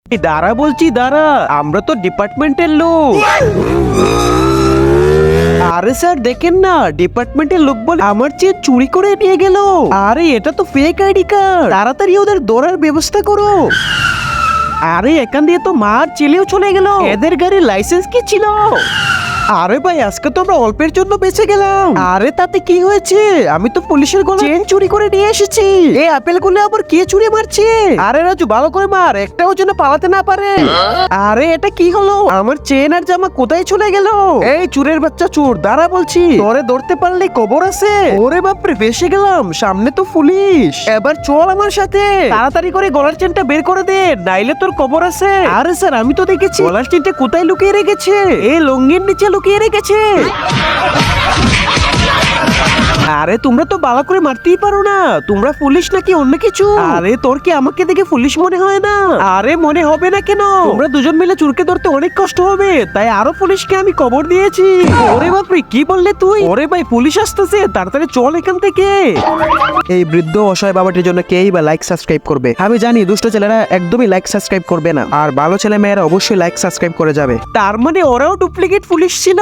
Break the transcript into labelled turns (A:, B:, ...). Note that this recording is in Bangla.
A: দাঁড়া বলছি দাঁড়া, আমরা তো ডিপার্টমেন্টের লোক। আরে স্যার দেখেন না, ডিপার্টমেন্টের লোক বলে আমার চেয়ে চুরি করে নিয়ে গেল। আরে এটা তো ফেক আইডি কার্ড, তাড়াতাড়ি ওদের ধরার ব্যবস্থা করো। আরে এখান দিয়ে তো মার চেলেও চলে গেল, এদের গাড়ির লাইসেন্স কি ছিল? আরে ভাই আজকে তো আমরা অল্পের জন্য বেঁচে গেলাম। আরে তাতে কি হয়েছে, আমি তো পুলিশের গলা চেন চুরি করে নিয়ে এসেছি। এই আপেল গুলো আবার কে চুরি মারছে? আরে রাজু ভালো করে মার, একটাও যেন পালাতে না পারে। আরে এটা কি হলো, আমার চেন আর জামা কোথায় চলে গেল? এই চুরের বাচ্চা চোর, দাঁড়া বলছি, তোরে ধরতে পারলে কবর আছে। ওরে বাপরে ফেসে গেলাম, সামনে তো পুলিশ। এবার চল আমার সাথে, তাড়াতাড়ি করে গলার চেনটা বের করে দে, নাইলে তোর কবর আছে। আরে স্যার আমি তো দেখেছি গলার চেনটা কোথায় লুকিয়ে রেখেছে, এই লুঙ্গির নিচে লুকিয়ে রেখেছে। আরে তোমরা তো ভালো করে মারতেই পারো না, তোমরা পুলিশ নাকি অন্য কিছু? আরে তোর কি আমাকে দেখে পুলিশ মনে হয় না? আরে মনে হবে না কেন, তোমরা দুজন মিলে চুরকে ধরতে অনেক কষ্ট হবে, তাই আরো পুলিশকে আমি খবর দিয়েছি। ওরে বাপরে কি বললে তুই? ওরে ভাই পুলিশ আসতেছে, তাড়াতাড়ি চল এখান থেকে। এই বৃদ্ধ অসহায় বাবাটির জন্য কেই বা লাইক সাবস্ক্রাইব করবে? আমি জানি দুষ্ট ছেলেরা একদমই লাইক সাবস্ক্রাইব করবে না, আর ভালো ছেলে মেয়েরা অবশ্যই লাইক সাবস্ক্রাইব করে যাবে। তার মানে ওরাও ডুপ্লিকেট পুলিশ ছিল।